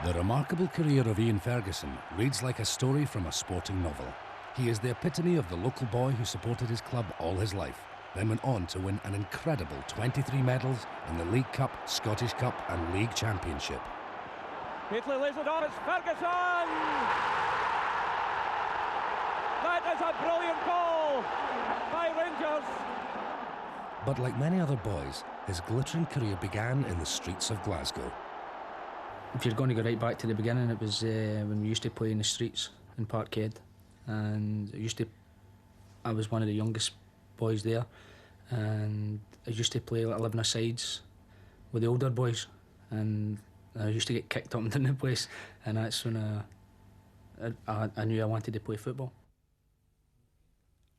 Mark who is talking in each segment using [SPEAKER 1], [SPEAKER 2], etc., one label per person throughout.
[SPEAKER 1] The remarkable career of Ian Ferguson reads like a story from a sporting novel. He is the epitome of the local boy who supported his club all his life, then went on to win an incredible 23 medals in the League Cup, Scottish Cup and League Championship.
[SPEAKER 2] Beatley lays it on, it's Ferguson! That is a brilliant goal by Rangers!
[SPEAKER 1] But like many other boys, his glittering career began in the streets of Glasgow.
[SPEAKER 3] If you're going to go right back to the beginning, it was when we used to play in the streets in Parkhead, and I was one of the youngest boys there, and I used to play like 11-a-sides with the older boys, and I used to get kicked up and down the place, and that's when I knew I wanted to play football.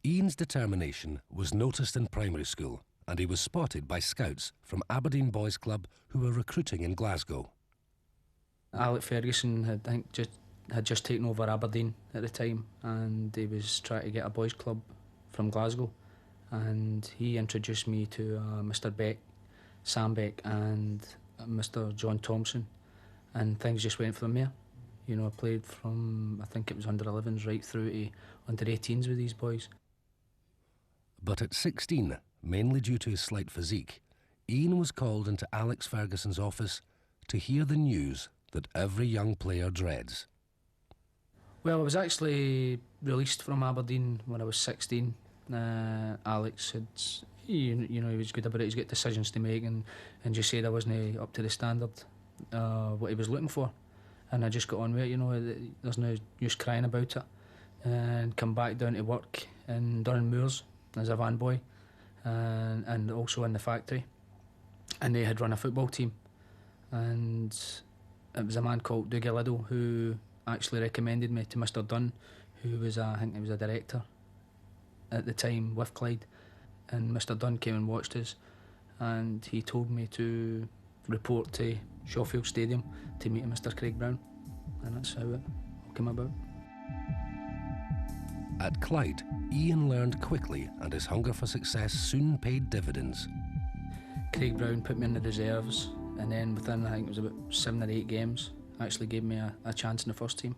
[SPEAKER 1] Ian's determination was noticed in primary school, and he was spotted by scouts from Aberdeen Boys Club who were recruiting in Glasgow.
[SPEAKER 3] Alex Ferguson had just taken over Aberdeen at the time, and he was trying to get a boys club from Glasgow, and he introduced me to Mr Beck, Sam Beck and Mr John Thompson, and things just went from there. You know, I played from, I think it was under 11s right through to under 18s with these boys.
[SPEAKER 1] But at 16, mainly due to his slight physique, Ian was called into Alex Ferguson's office to hear the news that every young player dreads.
[SPEAKER 3] Well, I was actually released from Aberdeen when I was 16. Alex had, he was good about it. He's got decisions to make, and just said I wasn't up to the standard what he was looking for, and I just got on with it. You know, there's no use crying about it, and come back down to work in Durham Moors as a van boy, and also in the factory, and they had run a football team, and it was a man called Dougie Liddell who actually recommended me to Mr Dunn, who was I think he was a director at the time with Clyde, and Mr Dunn came and watched us, and he told me to report to Shawfield Stadium to meet Mr Craig Brown, and that's how it came about.
[SPEAKER 1] At Clyde, Ian learned quickly, and his hunger for success soon paid dividends.
[SPEAKER 3] Craig Brown put me in the reserves, and then within, I think it was about 7 or 8 games, actually gave me a chance in the first team.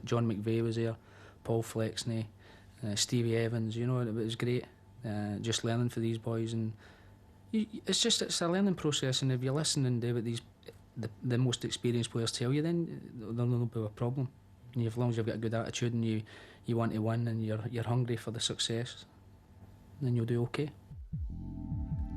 [SPEAKER 3] John McVeigh was there, Paul Flexney, Stevie Evans. You know, it was great, just learning for these boys, and it's a learning process, and if you listen and do what the most experienced players tell you, then there'll not be a problem. And as long as you've got a good attitude and you want to win and you're hungry for the success, then you'll do okay.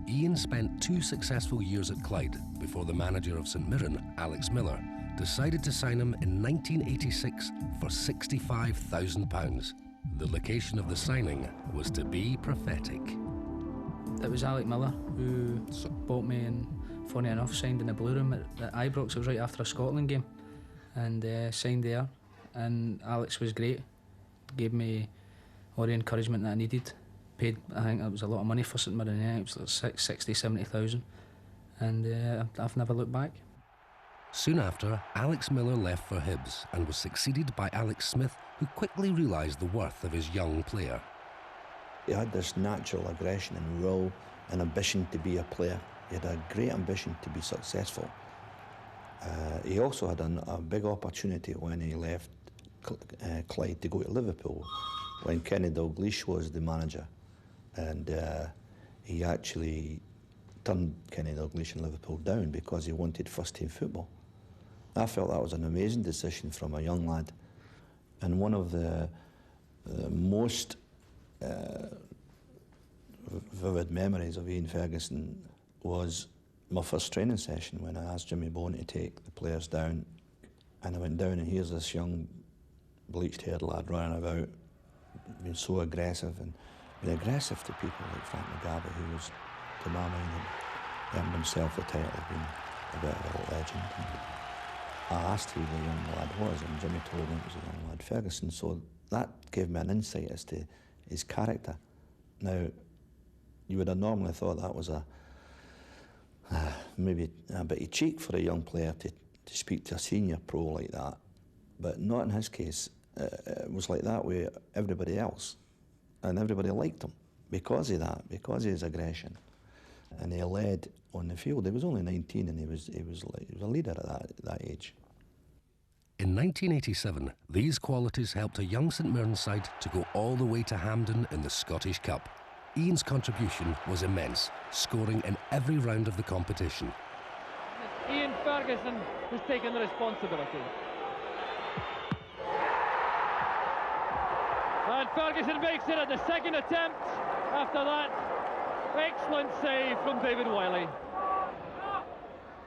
[SPEAKER 1] Ian spent 2 successful years at Clyde before the manager of St Mirren, Alex Miller, decided to sign him in 1986 for £65,000. The location of the signing was to be prophetic.
[SPEAKER 3] It was Alex Miller who bought me, and funny enough signed in the Blue Room at Ibrox. It was right after a Scotland game, and signed there, and Alex was great, gave me all the encouragement that I needed. Paid, I think it was a lot of money for St Mirren. It was like 60,000-70,000, and I've never looked back.
[SPEAKER 1] Soon after, Alex Miller left for Hibs and was succeeded by Alex Smith, who quickly realised the worth of his young player.
[SPEAKER 4] He had this natural aggression and will and ambition to be a player. He had a great ambition to be successful. He also had a big opportunity when he left Clyde to go to Liverpool, when Kenny Dalglish was the manager. And he actually turned Kenny Dalglish in Liverpool down because he wanted first-team football. I felt that was an amazing decision from a young lad. And one of the most vivid memories of Ian Ferguson was my first training session when I asked Jimmy Bowen to take the players down. And I went down, and here's this young bleached-haired lad running about, being so aggressive, and being aggressive to people like Frank McGarvey, who was, to my mind, had earned himself the title of being a bit of a legend. And I asked who the young lad was, and Jimmy told me it was a young lad, Ferguson. So that gave me an insight as to his character. Now, you would have normally thought that was maybe a bit of cheek for a young player to speak to a senior pro like that, but not in his case. It was like that with everybody else, and everybody liked him because of that, because of his aggression. And he led on the field. He was only 19, and he was a leader at that age.
[SPEAKER 1] In 1987, these qualities helped a young St Mirren side to go all the way to Hampden in the Scottish Cup. Ian's contribution was immense, scoring in every round of the competition.
[SPEAKER 2] It's Ian Ferguson who's taken the responsibility. And Ferguson makes it at the second attempt. After that, excellent save from David Wiley.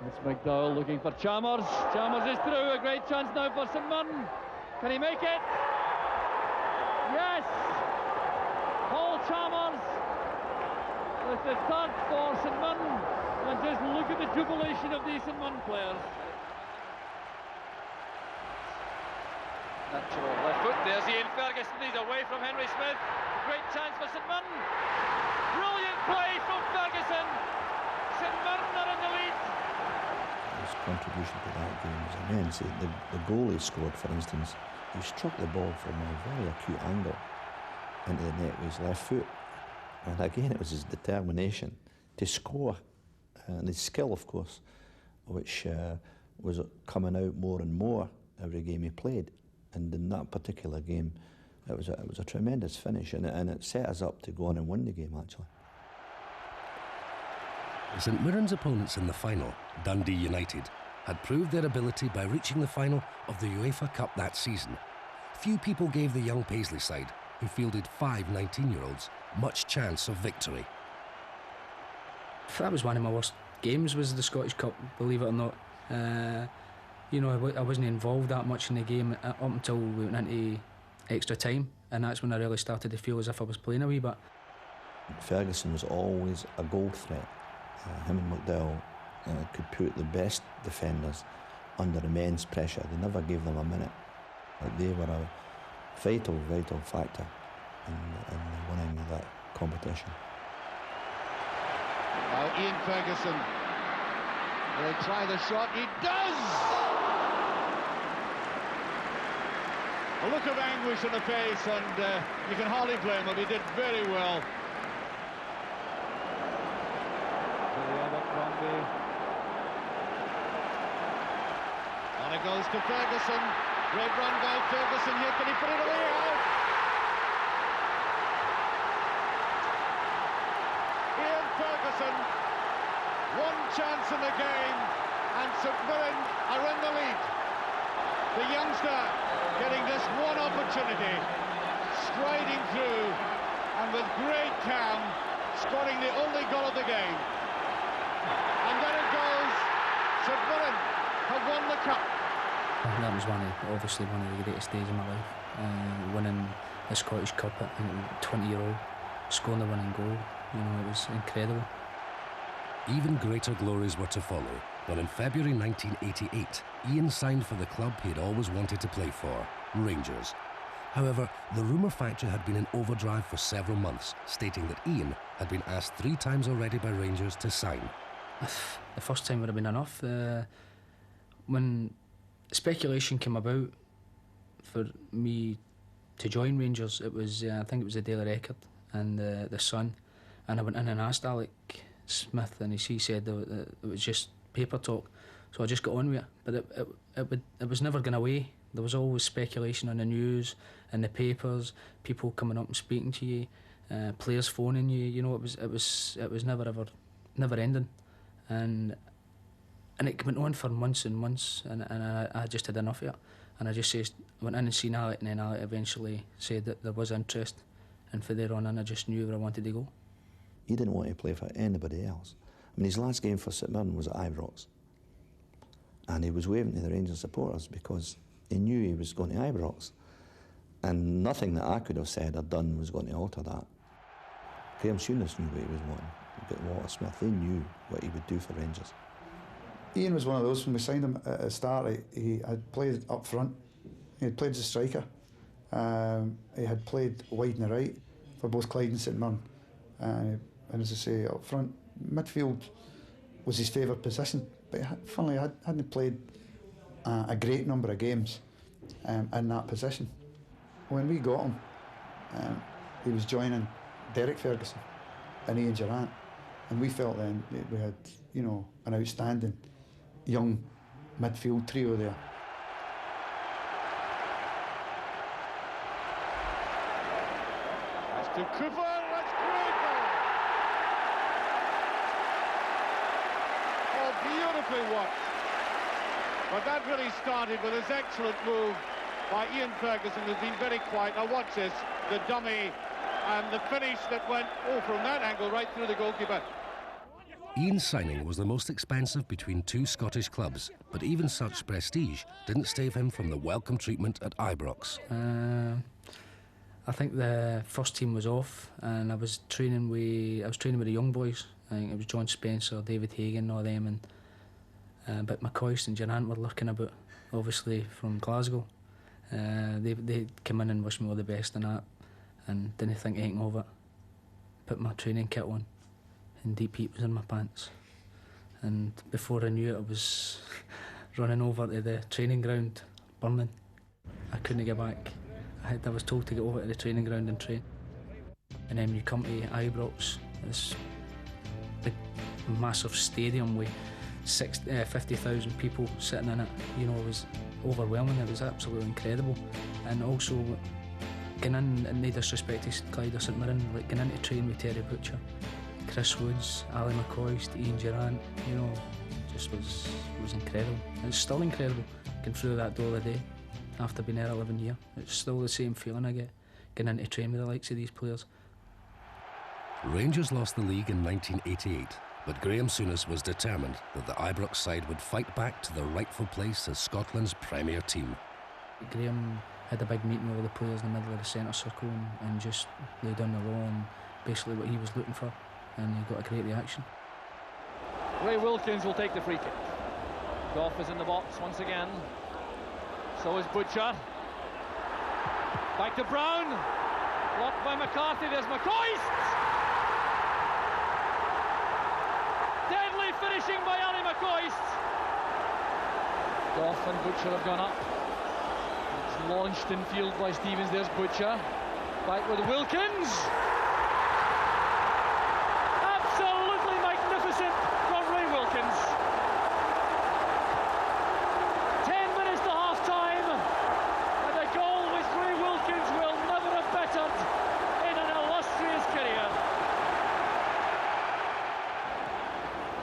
[SPEAKER 2] It's McDowell looking for Chalmers. Chalmers is through. A great chance now for St Mirren. Can he make it? Yes! Paul Chalmers with the third for St Mirren. And just look at the jubilation of these St Mirren players. Natural left foot. There's Ian Ferguson. He's away from Henry Smith. Great chance for St Mirren. Brilliant play from Ferguson. St Mirren are in the lead.
[SPEAKER 4] His contribution to that game was immense. The goal he scored, for instance, he struck the ball from a very acute angle into the net with his left foot. And again, it was his determination to score and his skill, of course, which was coming out more and more every game he played. And in that particular game, it was a tremendous finish, and it set us up to go on and win the game, actually.
[SPEAKER 1] St Mirren's opponents in the final, Dundee United, had proved their ability by reaching the final of the UEFA Cup that season. Few people gave the young Paisley side, who fielded 5 19-year-olds, much chance of victory.
[SPEAKER 3] That was one of my worst games, was the Scottish Cup, believe it or not. You know, I wasn't involved that much in the game up until we went into extra time, and that's when I really started to feel as if I was playing a wee bit.
[SPEAKER 4] Ferguson was always a goal threat. Him and McDowell could put the best defenders under immense pressure. They never gave them a minute. They were a vital factor in the winning of that competition.
[SPEAKER 5] Now Ian Ferguson will try the shot. He does! A look of anguish on the face, and you can hardly blame him. He did very well. On it goes to Ferguson. Great run by Ferguson here. Can he put it away out? Ian Ferguson, one chance in the game, and St Mirren are in the lead. The youngster getting this one opportunity, striding through, and with great calm, scoring the only goal of the game. And there it goes. St Mirren have won the cup.
[SPEAKER 3] That was obviously one of the greatest days of my life. Winning the Scottish Cup at 20-year-old, scoring the winning goal. You know, it was incredible.
[SPEAKER 1] Even greater glories were to follow when in February 1988, Ian signed for the club he had always wanted to play for, Rangers. However, the rumour factory had been in overdrive for several months, stating that Ian had been asked 3 times already by Rangers to sign.
[SPEAKER 3] The first time would have been enough. When speculation came about for me to join Rangers, it was I think it was the Daily Record and the Sun, and I went in and asked Alex Smith, and he said that it was just paper talk, so I just got on with it. But it was never going away. There was always speculation on the news and the papers, people coming up and speaking to you, players phoning you. You know, it was never ending, and it went on for months and months, and I just had enough of it. And I just went in and seen Alec, and then Alec eventually said that there was interest, and from there on in I just knew where I wanted to go.
[SPEAKER 4] He didn't want to play for anybody else. I mean, his last game for St Mirren was at Ibrox, and he was waving to the Rangers supporters because he knew he was going to Ibrox, and nothing that I could have said or done was going to alter that. Graham Souness knew what he was wanting, but Walter Smith, they knew what he would do for Rangers.
[SPEAKER 6] Ian was one of those. When we signed him at the start, he had played up front. He had played as a striker. He had played wide and right for both Clyde and St Mirren. And as I say, up front, midfield was his favourite position. But funnily, I hadn't played a great number of games in that position. When we got him, he was joining Derek Ferguson and Ian Durrant, and we felt then that we had, you know, an outstanding young midfield trio there.
[SPEAKER 5] To Cooper, that's great goal. Oh, beautifully watched. But that really started with this excellent move by Ian Ferguson, who's been very quiet. Now watch this, the dummy and the finish that went, from that angle right through the goalkeeper.
[SPEAKER 1] Ian's signing was the most expensive between two Scottish clubs, but even such prestige didn't stave him from the welcome treatment at Ibrox.
[SPEAKER 3] I think the first team was off, and I was training with the young boys. I think it was John Spencer, David Hagan, all them, and but McCoist and Durant were lurking about, obviously from Glasgow. They came in and wished me all the best and that, and didn't think anything of it. Put my training kit on, and deep heat was in my pants. And before I knew it, I was running over to the training ground, burning. I couldn't get back. I was told to get over to the training ground and train. And then you come to Ibrox, this big, massive stadium with 50,000 people sitting in it. You know, it was overwhelming. It was absolutely incredible. And also, getting in, and no disrespect to Clyde or St Mirren, like getting into train with Terry Butcher, Chris Woods, Ali McCoist, Ian Durant, you know, just was incredible. And it's still incredible getting through that door of the day after being there 11 years. It's still the same feeling I get getting into train with the likes of these players.
[SPEAKER 1] Rangers lost the league in 1988, but Graham Souness was determined that the Ibrox side would fight back to their rightful place as Scotland's premier team.
[SPEAKER 3] Graham had a big meeting with all the players in the middle of the centre circle and just laid down the law and basically what he was looking for, and he got a great reaction.
[SPEAKER 2] Ray Wilkins will take the free kick. Goff is in the box once again. So is Butcher. Back to Brown. Blocked by McCarthy. There's McCoist. Deadly finishing by Ali McCoist. Goff and Butcher have gone up. It's launched in field by Stevens. There's Butcher. Back with Wilkins. Absolutely magnificent from Ray Wilkins. 10 minutes to half-time, and a goal which Ray Wilkins will never have bettered in an illustrious career.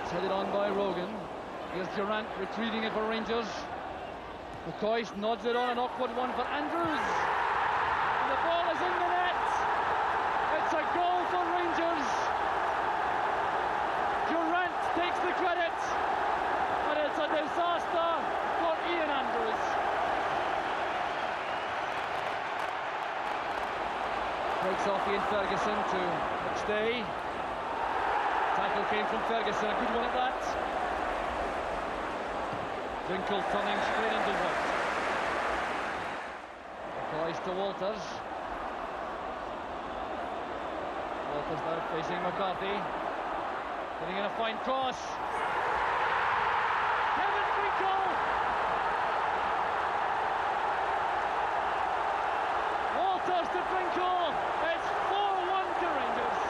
[SPEAKER 2] It's headed on by Rogan. Here's Durant retrieving it for Rangers. McCoist nods it on, an awkward one for Andrews. And the ball is in the net. It's a goal for Rangers. Durant takes the credit, but it's a disaster for Ian Andrews. Breaks off Ian Ferguson to McStay. Tackle came from Ferguson, a good one at that. Winkle turning straight into Wood. McCoist to Walters. Walters now facing McCarthy. Getting in a fine cross. Kevin Winkle! Walters to Winkle. It's 4-1 to Rangers.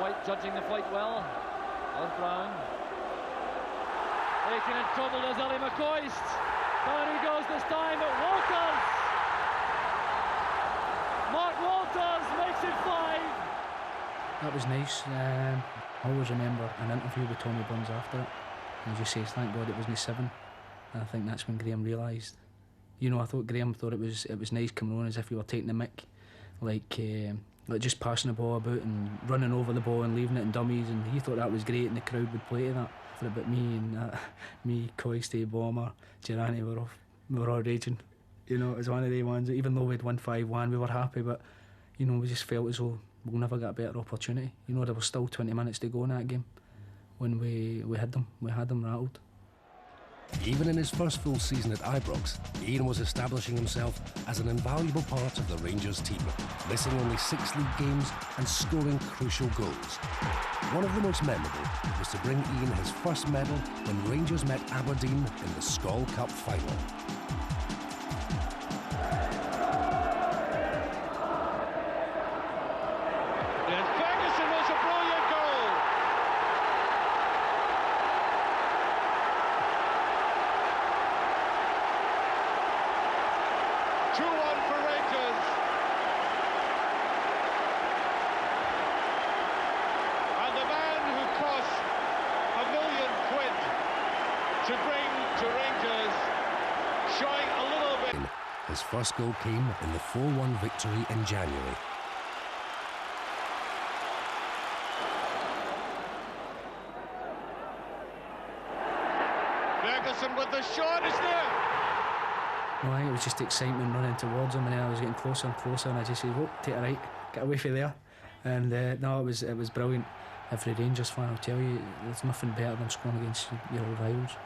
[SPEAKER 2] White judging the fight well. There's Brown. Taken in trouble as Ali McCoist. Down he goes this time at Walters. Mark Walters makes it 5.
[SPEAKER 3] That was nice. I always remember an interview with Tommy Burns after it, and he just says, "Thank God it wasn't 7." And I think that's when Graham realised. You know, I thought Graham thought it was nice coming on as if he were taking the mick, like just passing the ball about and running over the ball and leaving it in dummies, and he thought that was great, and the crowd would play to that. For about me, Coisty, Bomber, Girani, we were all raging. You know, it was one of the ones. Even though we'd won 5-1, we were happy, but you know, we just felt as though we'll never get a better opportunity. You know, there was still 20 minutes to go in that game when we had them rattled.
[SPEAKER 1] Even in his first full season at Ibrox, Ian was establishing himself as an invaluable part of the Rangers team, missing only 6 league games and scoring crucial goals. One of the most memorable was to bring Ian his first medal when Rangers met Aberdeen in the Skol Cup final.
[SPEAKER 5] Ferguson was a brilliant goal.
[SPEAKER 1] His first goal came in the 4-1 victory in January.
[SPEAKER 5] Ferguson with the shot, is there?
[SPEAKER 3] No, I think it was just excitement running towards him, and then I was getting closer and closer, and I just said, "Oh, take a right, get away from there." And no, it was brilliant. Every Rangers fan will tell you, there's nothing better than scoring against your old rivals.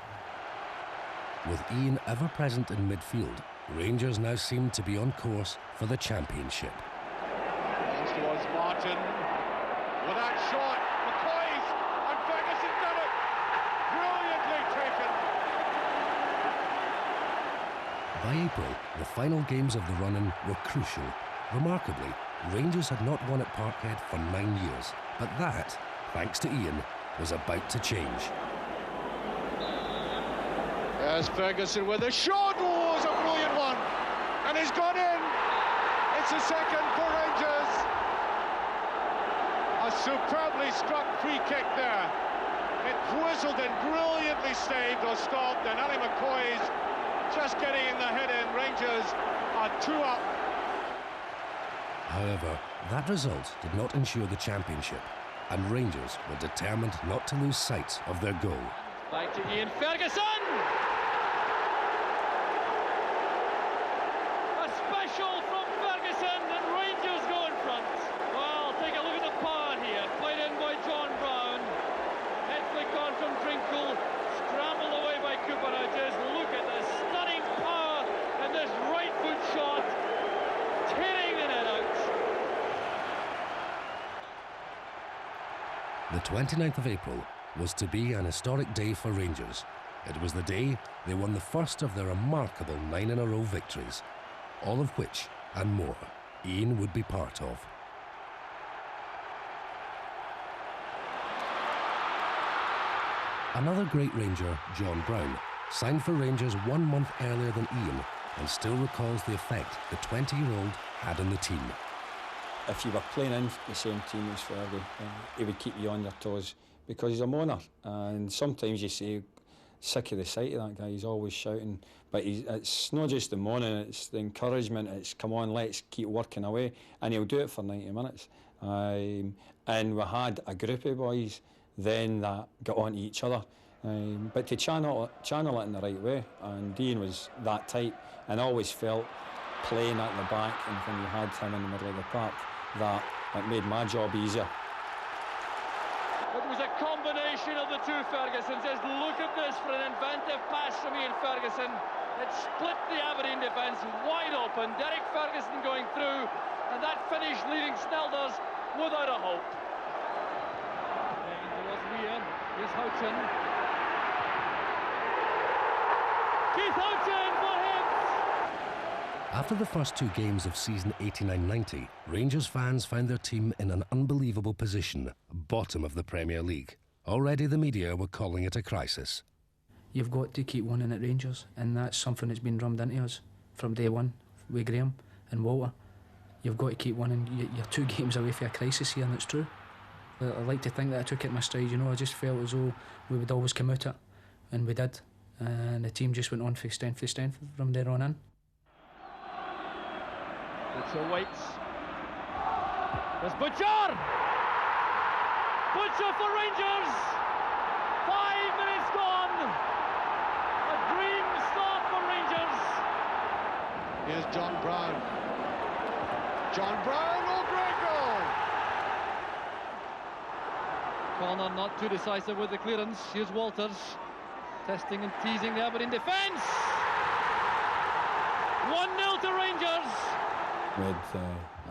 [SPEAKER 1] With Ian ever present in midfield, Rangers now seem to be on course for the championship.
[SPEAKER 5] Comes towards Martin with that shot, McCoy's, and Ferguson done it. Brilliantly taken.
[SPEAKER 1] By April, the final games of the run-in were crucial. Remarkably, Rangers had not won at Parkhead for 9 years, but that, thanks to Ian, was about to change.
[SPEAKER 5] There's Ferguson with a shot. Oh, it's a brilliant one. And he's gone in. It's a second for Rangers. A superbly struck free kick there. It whistled and brilliantly saved or stopped. And Ali McCoy's just getting in the head in. Rangers are 2 up.
[SPEAKER 1] However, that result did not ensure the championship, and Rangers were determined not to lose sight of their goal.
[SPEAKER 2] Back to Ian Ferguson! A special from Ferguson, and Rangers go in front. Well, take a look at the power here. Played in by John Brown. Head flick on from Drinkle. Scrambled away by Cooper. Now just look at the stunning power and this right foot shot. Tearing the net out.
[SPEAKER 1] The 29th of April was to be an historic day for Rangers. It was the day they won the first of their remarkable 9-in-a-row victories, all of which and more Ian would be part of. Another great Ranger, John Brown, signed for Rangers 1 month earlier than Ian and still recalls the effect the 20-year-old had on the team.
[SPEAKER 7] If you were playing in the same team as Fergie, he would keep you on your toes because he's a moaner, and sometimes you say, sick of the sight of that guy, he's always shouting, but it's not just the moaning, it's the encouragement, it's come on, let's keep working away, and he'll do it for 90 minutes. And we had a group of boys then that got on to each other, but to channel it in the right way, and Ian was that type, and always felt playing at the back, and when you had him in the middle of the park, that it made my job easier.
[SPEAKER 2] It was a combination of the two Fergusons. Just look at this for an inventive pass from Ian Ferguson. It split the Aberdeen defence wide open. Derek Ferguson going through, and that finish leaving Snelders without a hope. And towards Weir. Here's Houghton. Keith Houghton for Hibs.
[SPEAKER 1] After the first 2 games of season 89-90, Rangers fans found their team in an unbelievable position, bottom of the Premier League. Already the media were calling it a crisis.
[SPEAKER 3] You've got to keep winning at Rangers, and that's something that's been drummed into us from day one with Graham and Walter. You've got to keep winning. You're 2 games away from a crisis here, and it's true. I like to think that I took it in my stride, you know. I just felt as though we would always come out it, and we did. And the team just went on from strength to strength from there on in.
[SPEAKER 2] Butcher waits. There's Butcher! Butcher for Rangers! 5 minutes gone! A dream start for Rangers!
[SPEAKER 5] Here's John Brown. John Brown, oh, great goal!
[SPEAKER 2] Connor not too decisive with the clearance. Here's Walters. Testing and teasing the Aberdeen defence. 1-0 to Rangers.
[SPEAKER 7] We had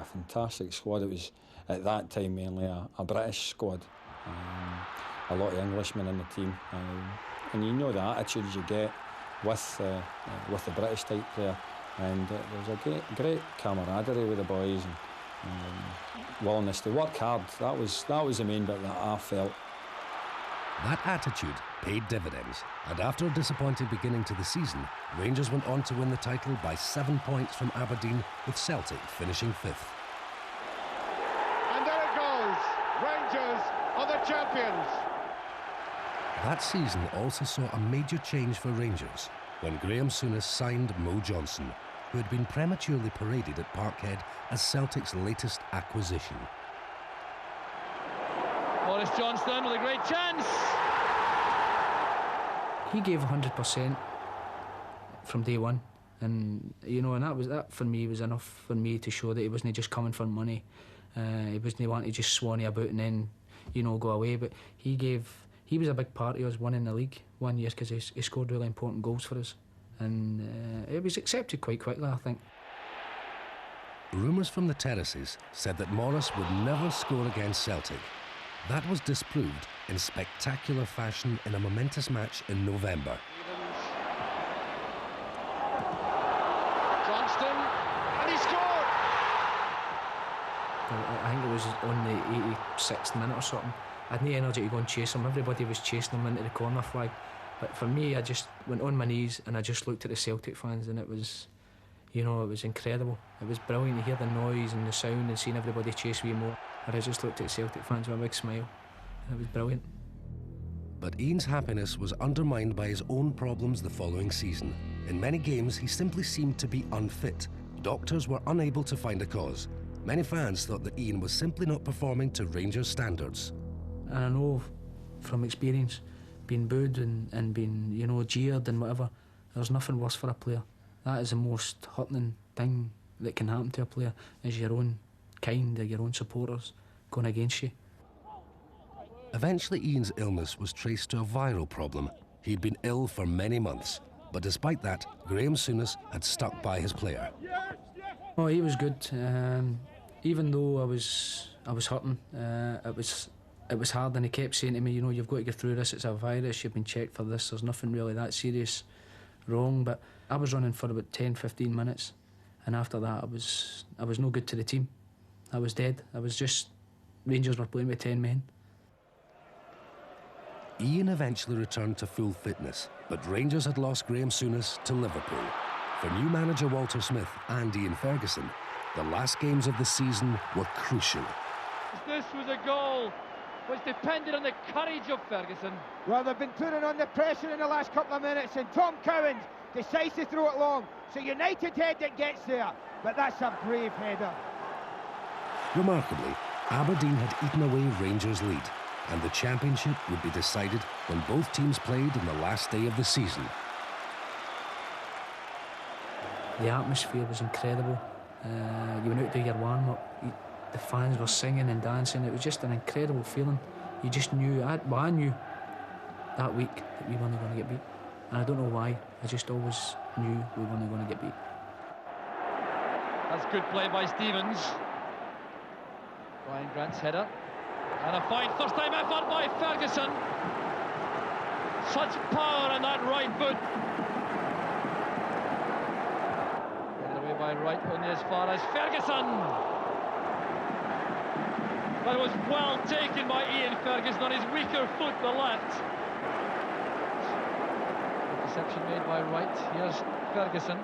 [SPEAKER 7] a fantastic squad. It was at that time mainly a British squad. A lot of Englishmen in the team, and you know the attitudes you get with the British type player. And there was a great camaraderie with the boys and willingness to work hard. That was the main bit that I felt.
[SPEAKER 1] That attitude paid dividends, and after a disappointing beginning to the season, Rangers went on to win the title by 7 points from Aberdeen, with Celtic finishing 5th.
[SPEAKER 5] And there it goes. Rangers are the champions.
[SPEAKER 1] That season also saw a major change for Rangers when Graham Souness signed Mo Johnson, who had been prematurely paraded at Parkhead as Celtic's latest acquisition.
[SPEAKER 2] Boris Johnston with a great chance.
[SPEAKER 3] He gave 100% from day one, and you know, and that for me was enough for me to show that he wasn't just coming for money. He wasn't wanting to just swanny about and then, you know, go away. But he was a big part of us winning the league one year because he scored really important goals for us, and it was accepted quite quickly, I think.
[SPEAKER 1] Rumours from the terraces said that Morris would never score against Celtic. That was disproved in spectacular fashion in a momentous match in November.
[SPEAKER 5] Johnston, and he scored!
[SPEAKER 3] I think it was on the 86th minute or something. I had no energy to go and chase him. Everybody was chasing him into the corner flag. But for me, I just went on my knees and I just looked at the Celtic fans, and it was, you know, it was incredible. It was brilliant to hear the noise and the sound and seeing everybody chase me more. But I just looked at the Celtic fans with a big smile, and it was brilliant.
[SPEAKER 1] But Ian's happiness was undermined by his own problems the following season. In many games, he simply seemed to be unfit. Doctors were unable to find a cause. Many fans thought that Ian was simply not performing to Rangers standards.
[SPEAKER 3] And I know from experience, being booed and being, you know, jeered and whatever, there's nothing worse for a player. That is the most hurting thing that can happen to a player, is your own kind, or your own supporters going against you.
[SPEAKER 1] Eventually, Ian's illness was traced to a viral problem. He'd been ill for many months, but despite that, Graham Souness had stuck by his player.
[SPEAKER 3] Oh, he was good. Even though I was hurting, it was hard, and he kept saying to me, you know, you've got to get through this. It's a virus. You've been checked for this. There's nothing really that serious wrong. But I was running for about 10-15 minutes, and after that, I was no good to the team. I was dead. Rangers were playing with 10 men.
[SPEAKER 1] Ian eventually returned to full fitness, but Rangers had lost Graham Souness to Liverpool. For new manager Walter Smith and Ian Ferguson, the last games of the season were crucial.
[SPEAKER 2] This was a goal which depended on the courage of Ferguson.
[SPEAKER 8] Well, they've been putting on the pressure in the last couple of minutes, and Tom Cowans decides to throw it long. So United head that gets there, but that's a brave header.
[SPEAKER 1] Remarkably, Aberdeen had eaten away Rangers' lead, and the championship would be decided when both teams played on the last day of the season.
[SPEAKER 3] The atmosphere was incredible. You went out to your warm-up, the fans were singing and dancing. It was just an incredible feeling. You just knew, I knew that week that we weren't going to get beat. And I don't know why, I just always knew we weren't going to get beat.
[SPEAKER 2] That's good play by Stevens. Ryan Grant's header. And a fine first-time effort by Ferguson. Such power in that right foot. Headed away by Wright, only as far as Ferguson. But it was well taken by Ian Ferguson on his weaker foot, the left. Interception made by Wright. Here's Ferguson.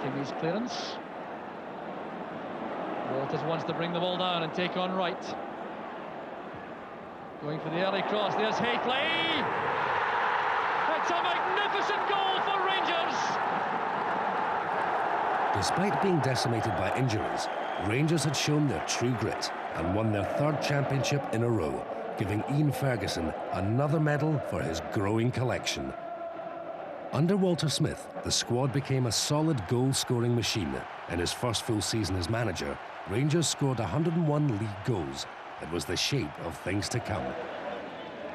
[SPEAKER 2] Kimmy's clearance. Walters wants to bring the ball down and take on Wright. Going for the early cross. There's Hateley. It's a magnificent goal for Rangers.
[SPEAKER 1] Despite being decimated by injuries, Rangers had shown their true grit and won their third championship in a row, giving Ian Ferguson another medal for his growing collection. Under Walter Smith, the squad became a solid goal-scoring machine. In his first full season as manager, Rangers scored 101 league goals. It was the shape of things to come.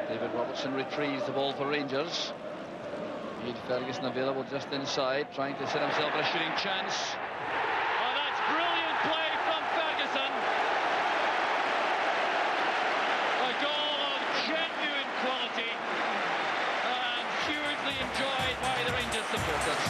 [SPEAKER 2] David Robertson retrieves the ball for Rangers. Ian Ferguson available just inside, trying to set himself a shooting chance. Oh, that's brilliant play from Ferguson. A goal of genuine quality and hugely enjoyed by the Rangers supporters.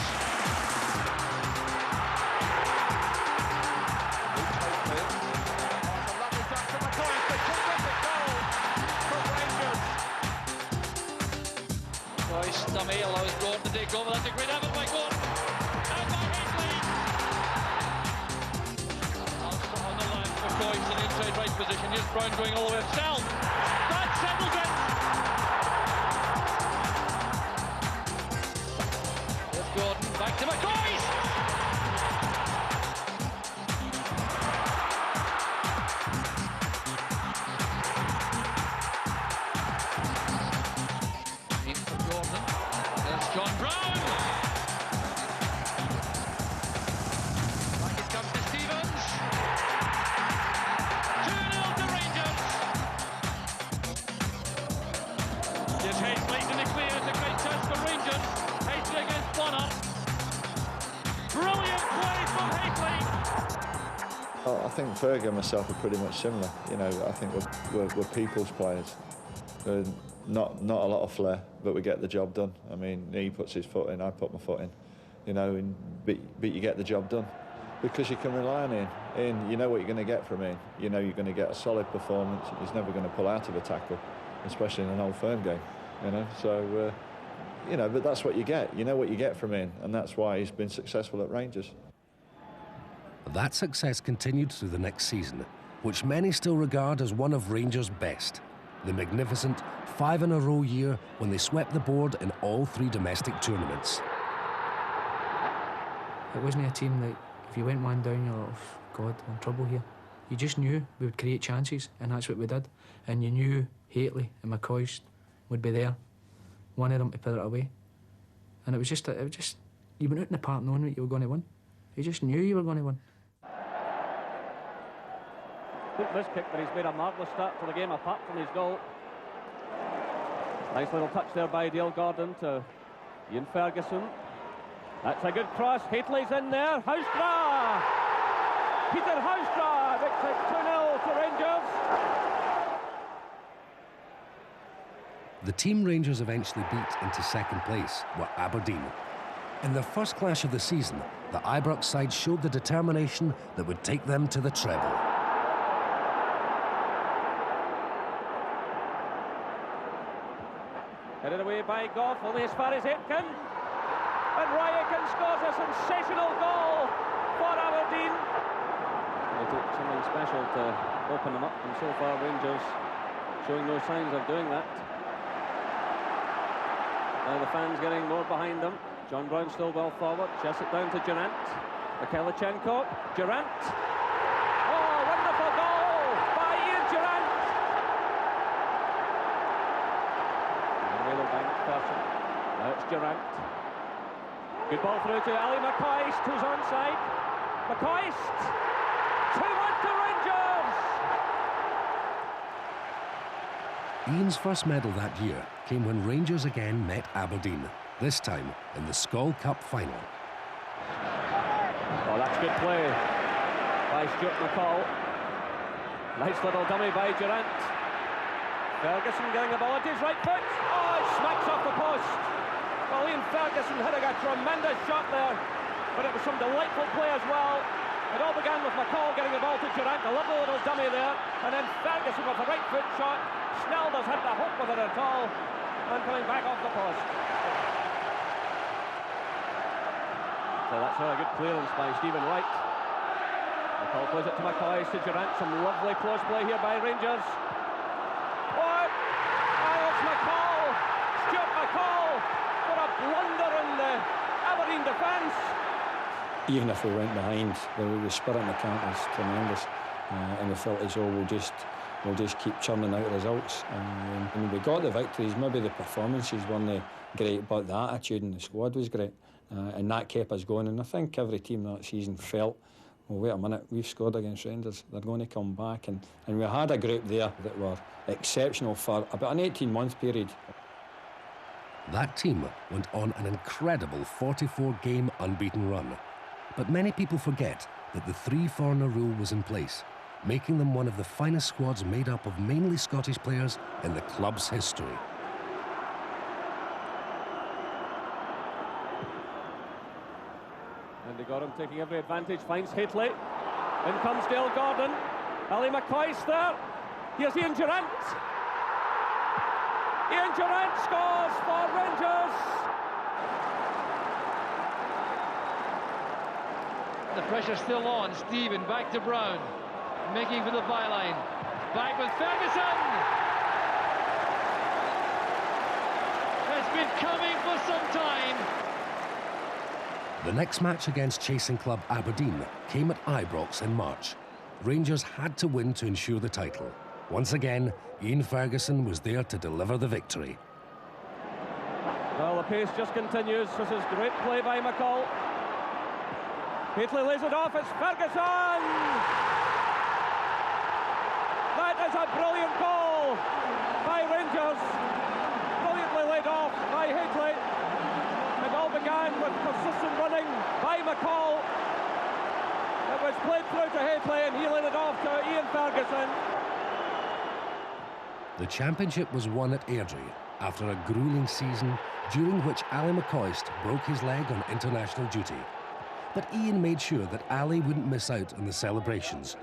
[SPEAKER 2] Stummy allows Gordon to take over. That's a great effort by Gordon. And by Hateley. Also on the line for Coyce in the inside right position. Here's Brown going all the way himself. That settles it. Gordon, back to McCoist! In for Gordon, there's John Brown! Back it comes to Stevens! 2-0 to Rangers! Here's Hazley in the clear, it's a great chance for Rangers. Hazley against Bonner. Brilliant play from Hazley!
[SPEAKER 9] I think Fergie and myself are pretty much similar. You know, I think we're people's players. Not a lot of flair, but we get the job done. I mean, he puts his foot in, I put my foot in. You know, but you get the job done because you can rely on Ian. Ian, you know what you're going to get from Ian. You know you're going to get a solid performance. He's never going to pull out of a tackle, especially in an old firm game. You know, so you know, but that's what you get. You know what you get from Ian, and that's why he's been successful at Rangers.
[SPEAKER 1] That success continued through the next season, which many still regard as one of Rangers' best. The magnificent 5-in-a-row year when they swept the board in all 3 domestic tournaments.
[SPEAKER 3] It wasn't a team that if you went one down, you're like, oh, God, we're in trouble here. You just knew we would create chances, and that's what we did. And you knew Hateley and McCoist would be there, one of them to put it away. And it was just, you went out in the park knowing that you were going to win. You just knew you were going to win.
[SPEAKER 10] Took this kick, but he's made a marvellous start to the game apart from his goal. Nice little touch there by Dale Gordon to Ian Ferguson. That's a good cross. Hateley's in there. Houstra! Peter Houstra makes it 2-0 to Rangers.
[SPEAKER 1] The team Rangers eventually beat into second place were Aberdeen. In their first clash of the season, the Ibrox side showed the determination that would take them to the treble.
[SPEAKER 10] Headed away by Goff, only as far as Aitken. And Ryakin scores a sensational goal for Aberdeen. It took something special to open them up, and so far Rangers showing no signs of doing that. Now the fans getting more behind them. John Brown still well forward, chests it down to Durant. Mikhailichenko, Durant. Oh, wonderful goal by Ian Durant. Person. Now it's Durant. Good ball through to Ali McCoist, who's onside. McCoist! 2-1 to Rangers!
[SPEAKER 1] Ian's first medal that year came when Rangers again met Aberdeen, this time in the Skol Cup final.
[SPEAKER 10] Oh, that's good play by Stuart McCall. Nice little dummy by Durant. Ferguson getting the ball at his right foot. Oh, it smacks off the post. Well, Ian Ferguson hitting a tremendous shot there, but it was some delightful play as well. It all began with McCall getting the ball to Durant, a lovely little dummy there, and then Ferguson with a right foot shot. Snell doesn't have the hook with it at all, and coming back off the post. So that's a good clearance by Stephen Wright. McCall plays it to McCoist, to Durant. Some lovely close play here by Rangers. Blunder in the Aberdeen defence.
[SPEAKER 7] Even if we went behind, the spirit in the camp was tremendous, and we felt as though we'll just keep churning out results. And we got the victories. Maybe the performances weren't great, but the attitude in the squad was great, and that kept us going. And I think every team that season felt, well, wait a minute, we've scored against Rangers, they're going to come back. And we had a group there that were exceptional for about an 18-month period.
[SPEAKER 1] That team went on an incredible 44-game unbeaten run. But many people forget that the 3-foreigner rule was in place, making them one of the finest squads made up of mainly Scottish players in the club's history.
[SPEAKER 10] And they got him taking every advantage, finds Hateley. In comes Dale Gordon. Ali McCoist there. Here's Ian Durant. Ian Durant scores for Rangers.
[SPEAKER 2] The pressure's still on. Stephen back to Brown, making for the byline. Back with Ferguson. It's been coming for some time.
[SPEAKER 1] The next match against chasing club Aberdeen came at Ibrox in March. Rangers had to win to ensure the title. Once again, Ian Ferguson was there to deliver the victory.
[SPEAKER 10] Well, the pace just continues. This is great play by McCall. Paisley lays it off, it's Ferguson! That is a brilliant goal by Rangers. Brilliantly laid off by Paisley. It all began with persistent running by McCall. It was played through to Paisley and he laid it off to Ian Ferguson.
[SPEAKER 1] The championship was won at Airdrie after a gruelling season during which Ali McCoist broke his leg on international duty. But Ian made sure that Ali wouldn't miss out on the celebrations.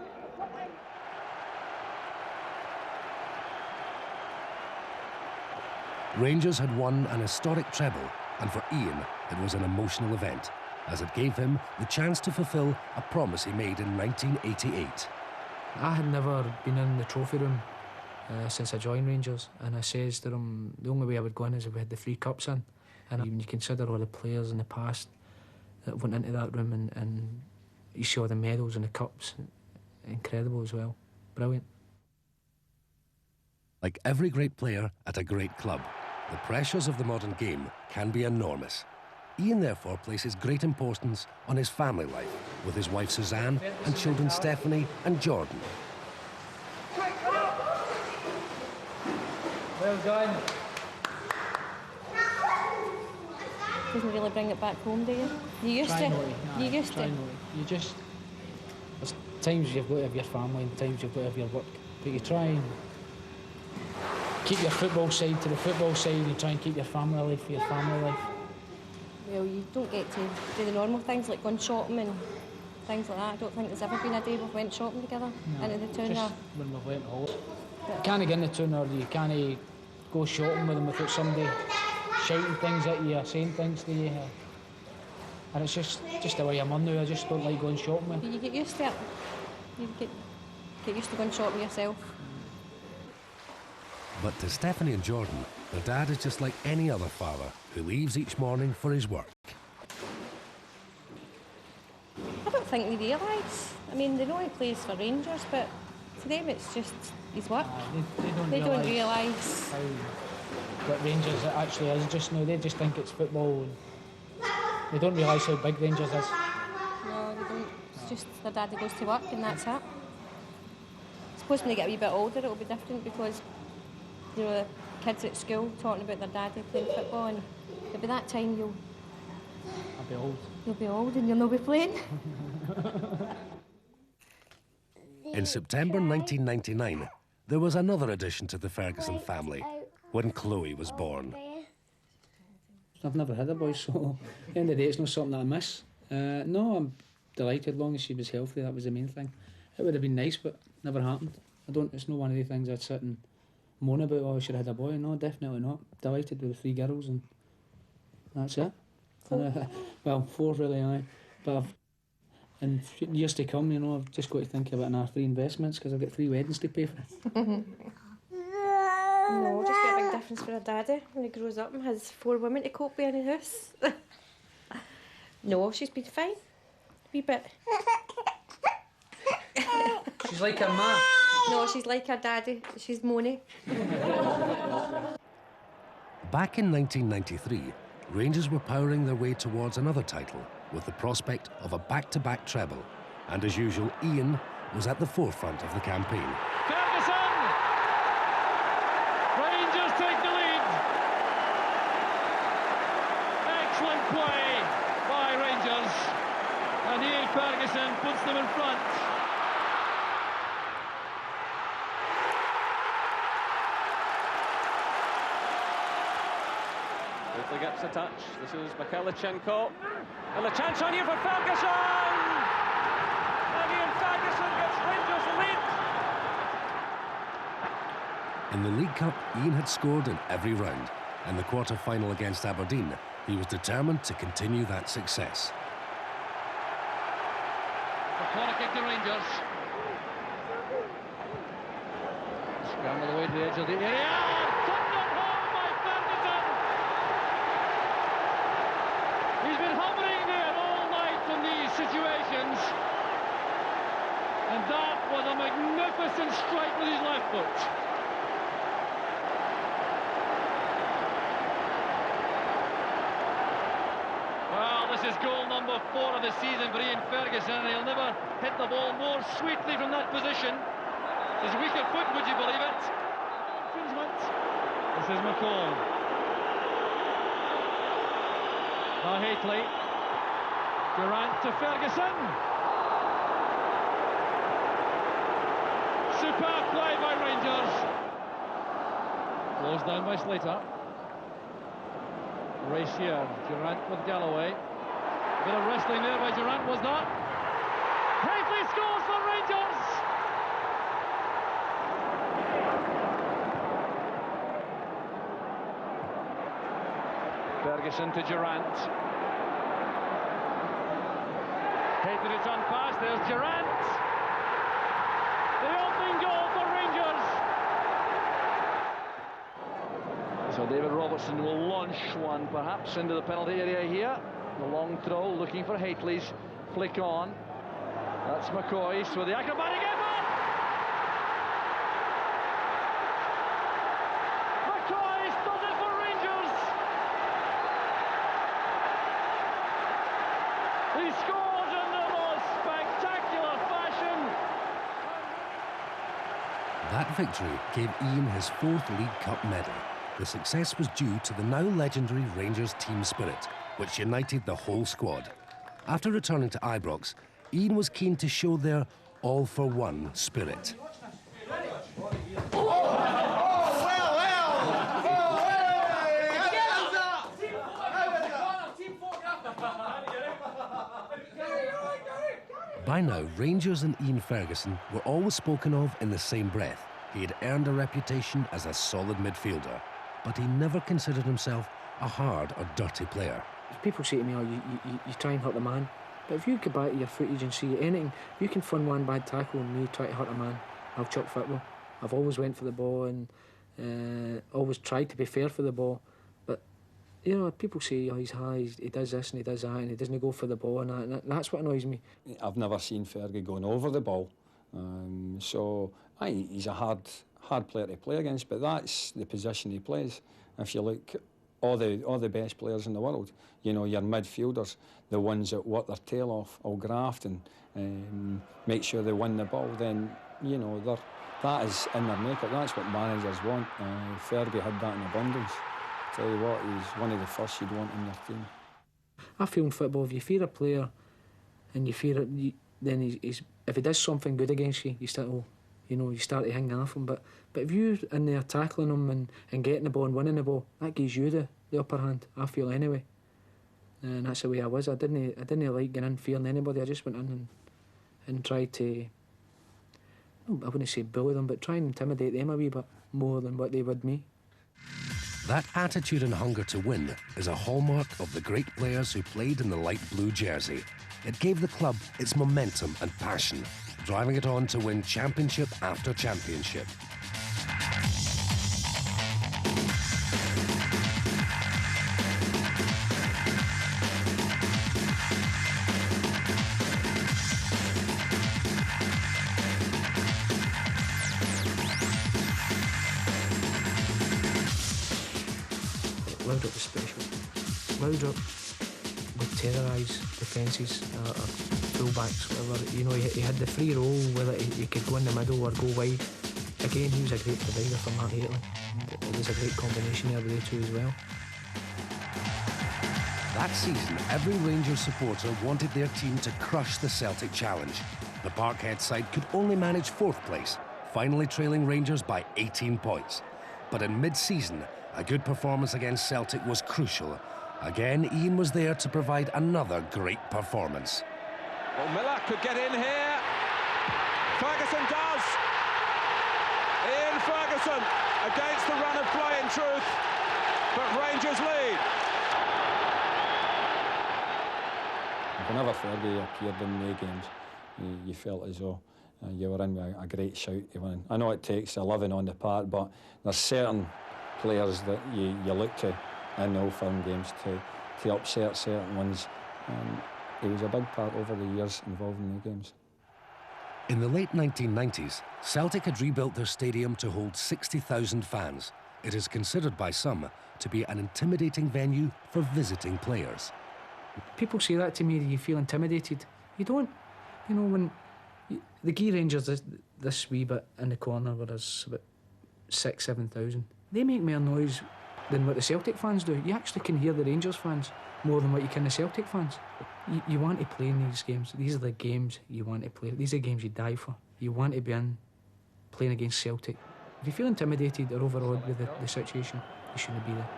[SPEAKER 1] Rangers had won an historic treble, and for Ian it was an emotional event, as it gave him the chance to fulfil a promise he made in 1988.
[SPEAKER 3] I had never been in the trophy room since I joined Rangers, and I says to them the only way I would go in is if we had the 3 cups in. And when you consider all the players in the past that went into that room, and you see all the medals and the cups, incredible as well, brilliant.
[SPEAKER 1] Like every great player at a great club, the pressures of the modern game can be enormous. Ian therefore places great importance on his family life, with his wife Suzanne and children Stephanie and Jordan.
[SPEAKER 3] Well done.
[SPEAKER 11] Doesn't really bring it back home, do you? You used to. You used to.
[SPEAKER 3] You just. There's times you've got to have your family and times you've got to have your work, but you try and keep your football side to the football side, and you try and keep your family life for your family life.
[SPEAKER 11] Well, you don't get to do the normal things like going shopping and things like that. I don't think there's ever been a day we've went shopping together into the town.
[SPEAKER 3] Just when we've went home. You can't get in the town, or you can't go shopping with them without somebody shouting things at you or saying things to you. And it's just the way I'm on now. I just don't like going shopping with.
[SPEAKER 11] You get used to it. You get used to going shopping yourself.
[SPEAKER 1] But to Stephanie and Jordan, their dad is just like any other father who leaves each morning for his work.
[SPEAKER 11] I don't think they realise. I mean, they know he plays for Rangers, but to them it's just his work. They don't realise
[SPEAKER 3] what Rangers actually is just now. They just think it's football. And they don't realise how big Rangers is.
[SPEAKER 11] No, they don't. It's just their daddy goes to work and that's it. I suppose when they get a wee bit older it'll be different, because you know, the kids at school talking about their daddy playing football, and it'll be that time
[SPEAKER 3] I'll be old.
[SPEAKER 11] You'll be old and you'll not be playing.
[SPEAKER 1] In September 1999, there was another addition to the Ferguson family, when Chloe was born.
[SPEAKER 3] I've never had a boy, so at the end of the day, it's not something that I miss. No, I'm delighted, as long as she was healthy. That was the main thing. It would have been nice, but never happened. It's not one of the things I'd sit and moan about, oh, I should have had a boy. No, definitely not. Delighted with the 3 girls, and that's it. Well, 4 really, aye. But in years to come, you know, I've just got to think about another 3 investments, because I've got 3 weddings to pay for.
[SPEAKER 11] No, just get a big difference for a daddy when he grows up and has 4 women to cope with in the house. No, she's been fine. A wee bit.
[SPEAKER 3] She's like her ma.
[SPEAKER 11] No, she's like her daddy. She's moany.
[SPEAKER 1] Back in 1993, Rangers were powering their way towards another title with the prospect of a back-to-back treble. And as usual, Ian was at the forefront of the campaign.
[SPEAKER 2] Ferguson! Rangers take the lead. Excellent play by Rangers. And Ian Ferguson puts them in front.
[SPEAKER 10] Quickly gets a touch. This is Mikhailichenko. And the chance on here for Ferguson! And Ian Ferguson gets Rangers the lead.
[SPEAKER 1] In the League Cup, Ian had scored in every round. In the quarter-final against Aberdeen, he was determined to continue that success.
[SPEAKER 2] A corner kick to Rangers. Scramble away to the edge of the area. He's been hovering there all situations. And that was a magnificent strike with his left foot. Well, this is goal number 4 of the season for Ian Ferguson, and he'll never hit the ball more sweetly from that position. His weaker foot, would you believe it? Infringement. This is McCall. Now Hateley. Durant to Ferguson. Superb play by Rangers. Closed down by Slater. Race here. Durant with Galloway. Bit of wrestling there by Durant, was that? Hateley scores for Rangers. Ferguson to Durant. Hateley return pass. There's Durant. The opening goal for Rangers. So David Robertson will launch one perhaps into the penalty area here. The long throw looking for Hateley's flick on. That's McCoy's with the acrobatic effort. McCoy's does it for Rangers. He scores in the most spectacular fashion.
[SPEAKER 1] That victory gave Ian his 4th League Cup medal. The success was due to the now legendary Rangers team spirit, which united the whole squad. After returning to Ibrox, Ian was keen to show their all-for-one spirit. By now, Rangers and Ian Ferguson were always spoken of in the same breath. He had earned a reputation as a solid midfielder, but he never considered himself a hard or dirty player.
[SPEAKER 3] People say to me, oh, you try and hurt the man. But if you go back to your footage and see anything, you can find one bad tackle and me try to hurt a man. I've chucked football. I've always went for the ball and always tried to be fair for the ball. But, you know, people say, oh, he's high, he does this and he does that and he doesn't go for the ball and that's what annoys me.
[SPEAKER 7] I've never seen Fergie going over the ball. So, he's a hard player to play against, but that's the position he plays. If you look, all the best players in the world, you know, your midfielders, the ones that work their tail off, all graft and make sure they win the ball, then, you know, that is in their makeup. That's what managers want. Fergie had that in abundance. Tell you what, he's one of the first you'd want in your team.
[SPEAKER 3] I feel in football, if you fear a player and you fear it, then he's if he does something good against you, you start to hang off him. But if you're in there tackling him and getting the ball and winning the ball, that gives you the upper hand, I feel anyway. And that's the way I was. I didn't like getting in fearing anybody. I just went in and tried to, I wouldn't say bully them, but try and intimidate them a wee bit more than what they would me.
[SPEAKER 1] That attitude and hunger to win is a hallmark of the great players who played in the light blue jersey. It gave the club its momentum and passion, driving it on to win championship after championship.
[SPEAKER 3] Loudrup was special. Loudrup would terrorise defences, full-backs, whatever. You know, he had the free roll, whether he could go in the middle or go wide. Again, he was a great provider for Matt Hateley. It was a great combination there with the two as well.
[SPEAKER 1] That season, every Rangers supporter wanted their team to crush the Celtic challenge. The Parkhead side could only manage 4th place, finally trailing Rangers by 18 points. But in mid-season, a good performance against Celtic was crucial. Again, Ian was there to provide another great performance.
[SPEAKER 10] Well, Miller could get in here. Ferguson does. Ian Ferguson against the run of play in truth, but Rangers lead.
[SPEAKER 7] Whenever Fergie appeared in the games, you felt as though you were in with a great shout to win. I know it takes a living on the park, but there's certain players that you look to in the Old Firm games to upset certain ones. he was a big part over the years involved in the games.
[SPEAKER 1] In the late 1990s, Celtic had rebuilt their stadium to hold 60,000 fans. It is considered by some to be an intimidating venue for visiting players.
[SPEAKER 3] People say that to me, you feel intimidated. You don't. You know, when the Gee Rangers, this wee bit in the corner where there's about 6,000-7,000, they make more noise than what the Celtic fans do. You actually can hear the Rangers fans more than what you can the Celtic fans. You want to play in these games. These are the games you want to play. These are games you die for. You want to be in playing against Celtic. If you feel intimidated or overawed with the situation, you shouldn't be there.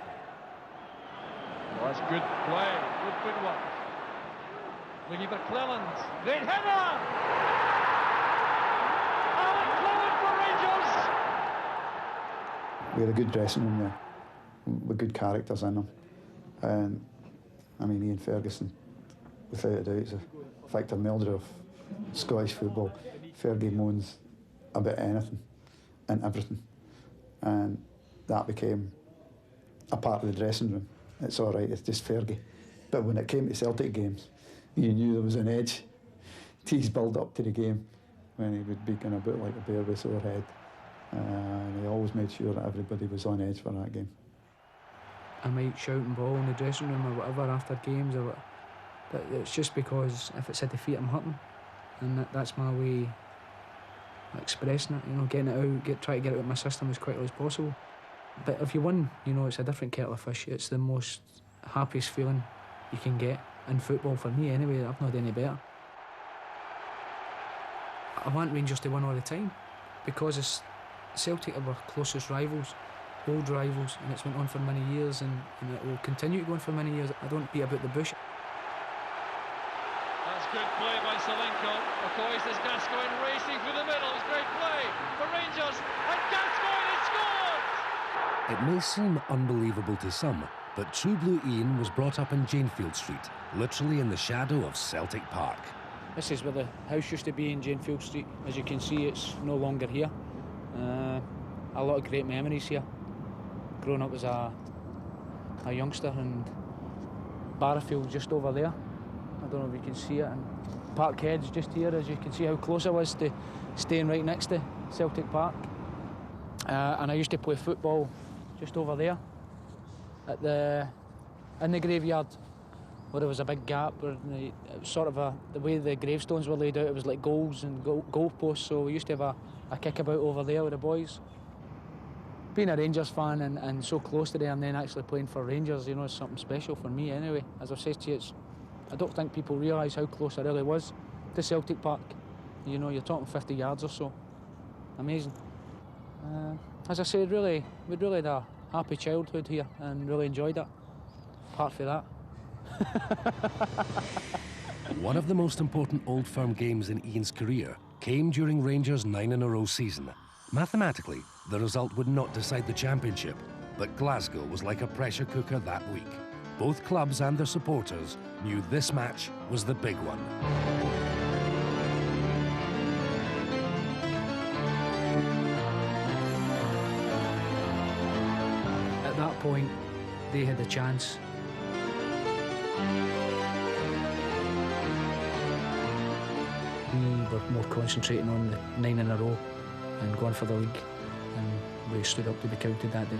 [SPEAKER 2] Well, that's good play, good footwork. Looking for Cleland. Great header! Alan Cleland for Rangers!
[SPEAKER 6] We had a good dressing room there, with good characters in them. And I mean, Ian Ferguson, without a doubt, is a Victor Meldrew of Scottish football. Fergie moans about anything and everything, and that became a part of the dressing room. It's all right, it's just Fergie. But when it came to Celtic games, you knew there was an edge. Tease build up to the game when he would be going about like a bear with a sore head, and he always made sure that everybody was on edge for that game.
[SPEAKER 3] I might shout and bawl in the dressing room or whatever after games, or but it's just because if it's a defeat, I'm hurting, and that's my way of expressing it. You know, getting it out, try to get it out of my system as quickly as possible. But if you win, you know, it's a different kettle of fish. It's the most happiest feeling you can get in football for me. Anyway, I've not had any better. I want Rangers to win all the time because Celtic are our closest rivals. Old rivals, and it's went on for many years, and it will continue to go on for many years. I don't beat about the bush.
[SPEAKER 2] That's good play by Solenko. McCoy says Gascoigne racing through the middle. It's great play for Rangers, and Gascoigne has scored!
[SPEAKER 1] It may seem unbelievable to some, but True Blue Ian was brought up in Janefield Street, literally in the shadow of Celtic Park.
[SPEAKER 3] This is where the house used to be in Janefield Street. As you can see, it's no longer here. A lot of great memories here. Growing up as a youngster, and Barrowfield just over there. I don't know if you can see it, and Parkhead's just here, as you can see how close I was to staying right next to Celtic Park. And I used to play football just over there in the graveyard, where there was a big gap, where it was sort of the way the gravestones were laid out, it was like goals and goal posts, so we used to have a kickabout over there with the boys. Being a Rangers fan and so close to them, and then actually playing for Rangers, you know, is something special for me anyway. As I've said to you, I don't think people realise how close I really was to Celtic Park. You know, you're talking 50 yards or so. Amazing. As I said, we'd really had a happy childhood here and really enjoyed it. Apart from that.
[SPEAKER 1] One of the most important Old Firm games in Ian's career came during Rangers' 9-in-a-row season. Mathematically, the result would not decide the championship, but Glasgow was like a pressure cooker that week. Both clubs and their supporters knew this match was the big one.
[SPEAKER 3] At that point, they had a chance. We were more concentrating on the 9 in a row and going for the league, and we stood up to be counted that day.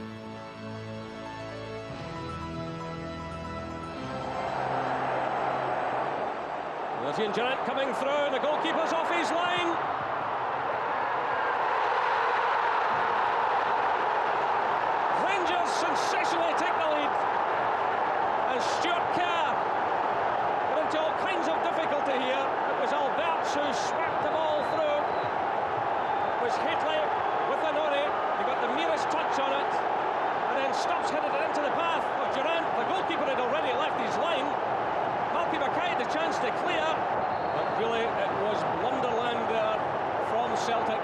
[SPEAKER 10] William Durant coming through, the goalkeeper's off his line. Rangers sensationally take the lead, and Stuart Kerr got into all kinds of difficulty here. It was Alberts who swept the ball through. It was Haitley with the Nori. He got the merest touch on it, and then Stubbs headed it into the path of Durant. The goalkeeper had already left his line. Malky Mackay had the chance to clear, but really it was Wonderland there from Celtic.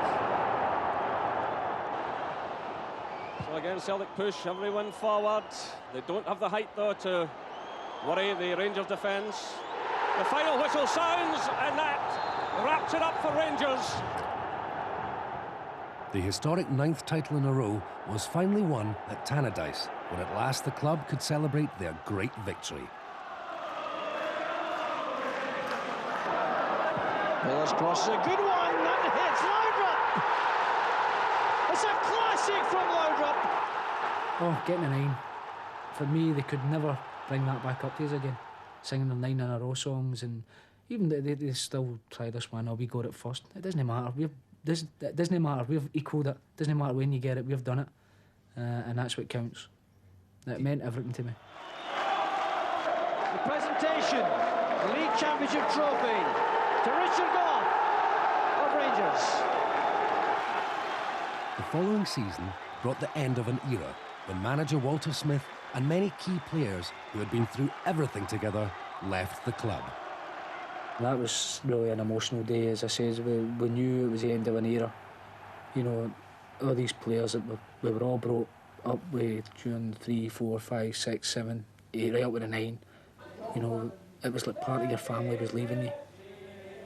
[SPEAKER 10] So again, Celtic push everyone forward. They don't have the height though to worry the Rangers defence. The final whistle sounds, and that wraps it up for Rangers.
[SPEAKER 1] The historic 9th title in a row was finally won at Tannadice, when at last the club could celebrate their great victory.
[SPEAKER 12] Miller's cross is a good one, that hits Laudrup. It's a classic from Laudrup.
[SPEAKER 3] Oh, getting a 9. For me, they could never bring that back up to us again. Singing the 9 in a row songs, and even they still try this one, we got it first. It doesn't matter. It doesn't matter. We've equalled it. It doesn't matter when you get it. We've done it, and that's what counts. It meant everything to me.
[SPEAKER 12] The presentation, the League Championship trophy to Richard Goff of Rangers.
[SPEAKER 1] The following season brought the end of an era when manager Walter Smith and many key players who had been through everything together left the club.
[SPEAKER 3] That was really an emotional day. As I said, we knew it was the end of an era. You know, all these players that we were all brought up with during 3, 4, 5, 6, 7, 8, right up with a 9. You know, it was like part of your family was leaving you.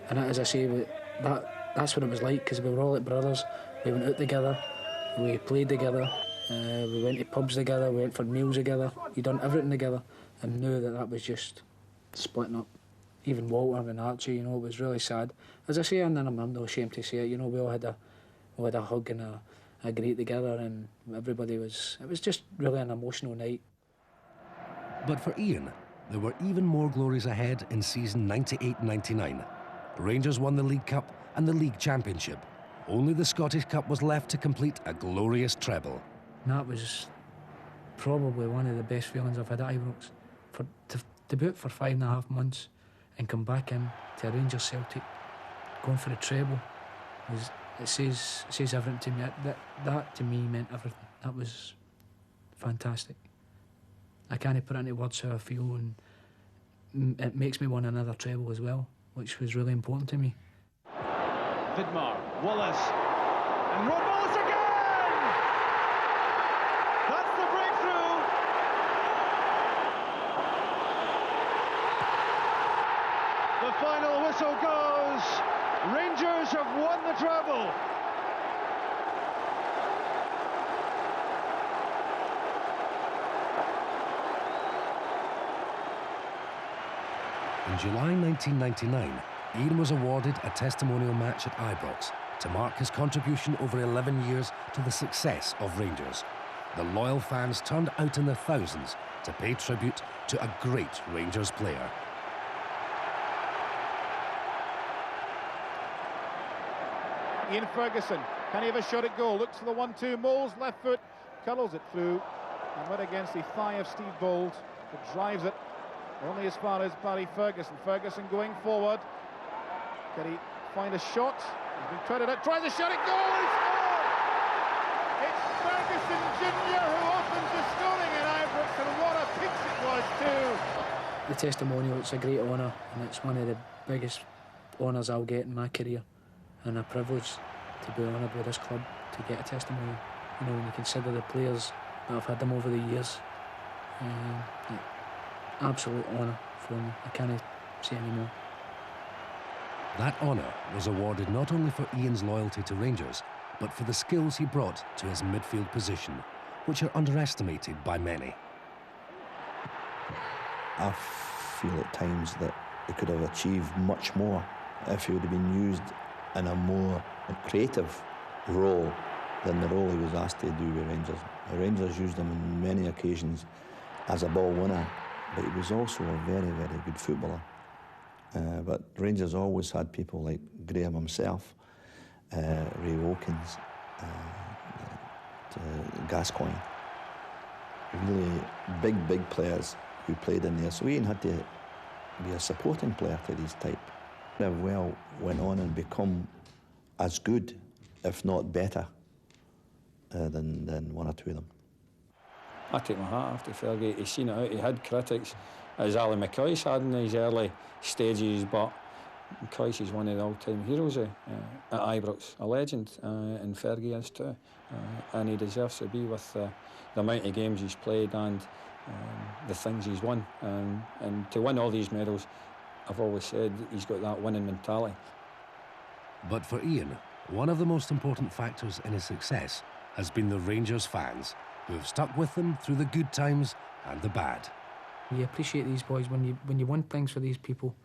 [SPEAKER 3] And as I say, that's what it was like, because we were all like brothers. We went out together, we played together, we went to pubs together, we went for meals together. You done everything together, and knew that was just splitting up. Even Walter and Archie, you know, it was really sad. As I say, and I'm not ashamed to say it, you know, we all had a hug and a greet together, and everybody was. It was just really an emotional night.
[SPEAKER 1] But for Ian, there were even more glories ahead in season 98-99. Rangers won the League Cup and the League Championship. Only the Scottish Cup was left to complete a glorious treble.
[SPEAKER 3] And that was probably one of the best feelings I've had at Ibrox. To be out for 5.5 months and come back in to a Rangers Celtic, going for a treble, it says everything to me. That to me meant everything. That was fantastic. I can't put it into words how I feel, and it makes me want another treble as well, which was really important to me.
[SPEAKER 5] Vidmar, Wallace, and Rod Wallace again! That's the breakthrough! The final whistle goes. Rangers have won the treble.
[SPEAKER 1] In July 1999, Ian was awarded a testimonial match at Ibrox to mark his contribution over 11 years to the success of Rangers. The loyal fans turned out in their thousands to pay tribute to a great Rangers player.
[SPEAKER 5] Ian Ferguson, can he have a shot at goal? Looks for the 1-2, Moles, left foot, curls it through, and went against the thigh of Steve Bold, but drives it only as far as Barry Ferguson. Ferguson going forward. Can he find a shot? He's been credited, tries a shot at goal, he scored! It's Ferguson Jr. who opens the scoring in Ibrox, and what a pitch it was too!
[SPEAKER 3] The testimonial, it's a great honour, and it's one of the biggest honours I'll get in my career, and a privilege to be honoured with this club, to get a testimonial. You know, when you consider the players that I've had them over the years, absolute honour for me. I can't say any more.
[SPEAKER 1] That honour was awarded not only for Ian's loyalty to Rangers, but for the skills he brought to his midfield position, which are underestimated by many.
[SPEAKER 4] I feel at times that he could have achieved much more if he would have been used in a more creative role than the role he was asked to do with Rangers. The Rangers used him on many occasions as a ball winner, but he was also a very, very good footballer. But Rangers always had people like Graham himself, Ray Wilkins, Gascoigne. Really big players who played in there. So Ian had to be a supporting player to these type. They well went on and become as good, if not better, than one or two of them.
[SPEAKER 7] I take my hat off to Fergie. He's seen it out. He had critics, as Ali McCoy's had in his early stages, but McCoy is one of the all-time heroes at Ibrox, a legend, and Fergie is too. And he deserves to be with the amount of games he's played and the things he's won. And to win all these medals, I've always said he's got that winning mentality.
[SPEAKER 1] But for Ian, one of the most important factors in his success has been the Rangers fans, who have stuck with them through the good times and the bad.
[SPEAKER 3] You appreciate these boys when you win things for these people.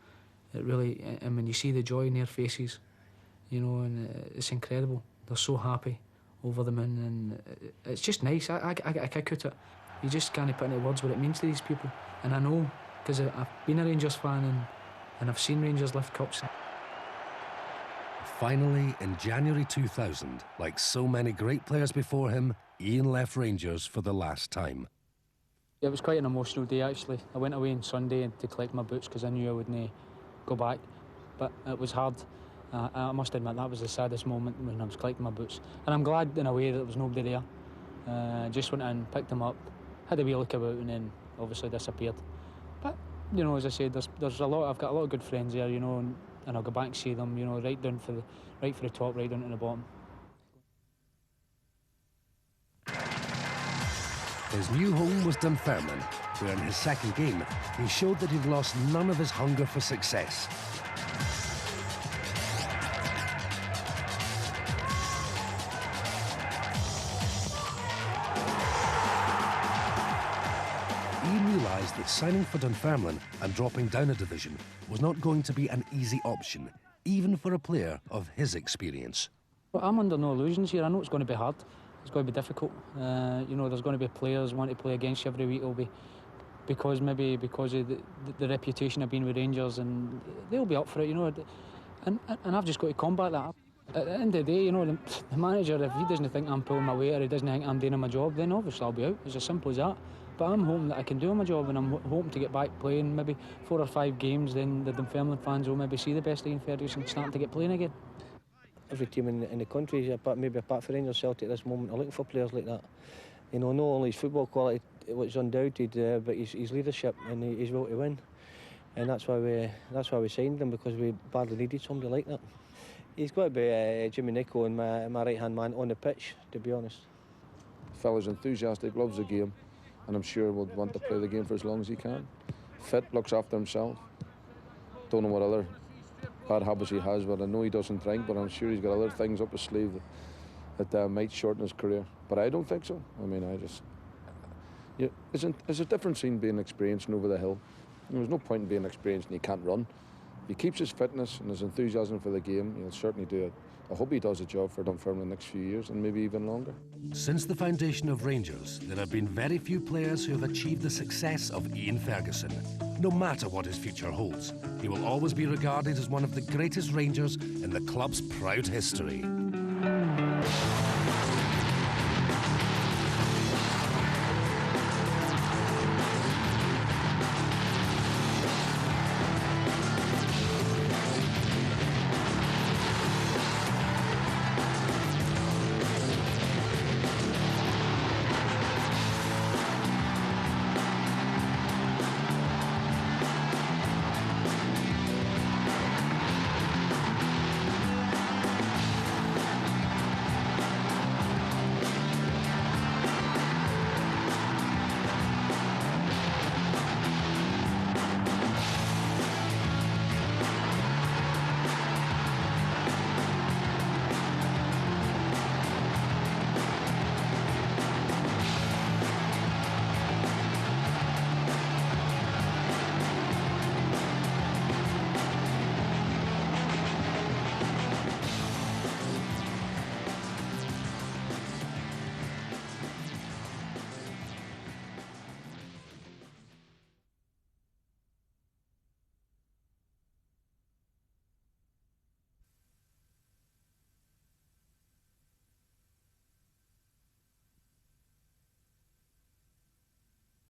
[SPEAKER 3] It really, and when you see the joy in their faces, you know, and it's incredible. They're so happy over the moon, and it's just nice. I kick at it. You just can't put into words what it means to these people. And I know, because I've been a Rangers fan and I've seen Rangers lift cups.
[SPEAKER 1] Finally, in January 2000, like so many great players before him, Ian left Rangers for the last time.
[SPEAKER 3] It was quite an emotional day, actually. I went away on Sunday to collect my boots because I knew I wouldn't go back. But it was hard. I must admit, that was the saddest moment when I was collecting my boots. And I'm glad, in a way, that there was nobody there. Just went in, picked them up, had a wee look about, and then obviously disappeared. But, you know, as I said, there's a lot. I've got a lot of good friends there, you know, and I'll go back and see them, you know, right for the top, right down to the bottom.
[SPEAKER 1] His new home was Dunfermline, where in his second game, he showed that he'd lost none of his hunger for success. Ian realised that signing for Dunfermline and dropping down a division was not going to be an easy option, even for a player of his experience.
[SPEAKER 3] Well, I'm under no illusions here. I know it's going to be hard. It's going to be difficult. You know, there's going to be players want to play against you every week. It'll be because of the reputation of being with Rangers, and they'll be up for it, you know. And I've just got to combat that. At the end of the day, you know, the manager, if he doesn't think I'm pulling my weight or he doesn't think I'm doing my job, then obviously I'll be out. It's as simple as that. But I'm hoping that I can do my job, and I'm hoping to get back playing maybe 4 or 5 games. Then the Dunfermline fans will maybe see the best of Ian Ferguson starting to get playing again.
[SPEAKER 13] Every team in the country, maybe apart from Rangers, Celtic at this moment, are looking for players like that. You know, not only his football quality, which is undoubted, but his leadership and his will to win. And that's why we signed him, because we badly needed somebody like that. He's got to be Jimmy Nicholl and my right-hand man on the pitch, to be honest.
[SPEAKER 14] Fella's enthusiastic, loves the game, and I'm sure would want to play the game for as long as he can. Fit, looks after himself. Don't know what other bad habits he has, but I know he doesn't drink, but I'm sure he's got other things up his sleeve that might shorten his career. But I don't think so. I mean, there's a difference in being experienced and over the hill. There's no point in being experienced and he can't run. If he keeps his fitness and his enthusiasm for the game, he'll certainly do it. I hope he does a job for Dunfermline the next few years, and maybe even longer.
[SPEAKER 1] Since the foundation of Rangers, there have been very few players who have achieved the success of Ian Ferguson. No matter what his future holds, he will always be regarded as one of the greatest Rangers in the club's proud history.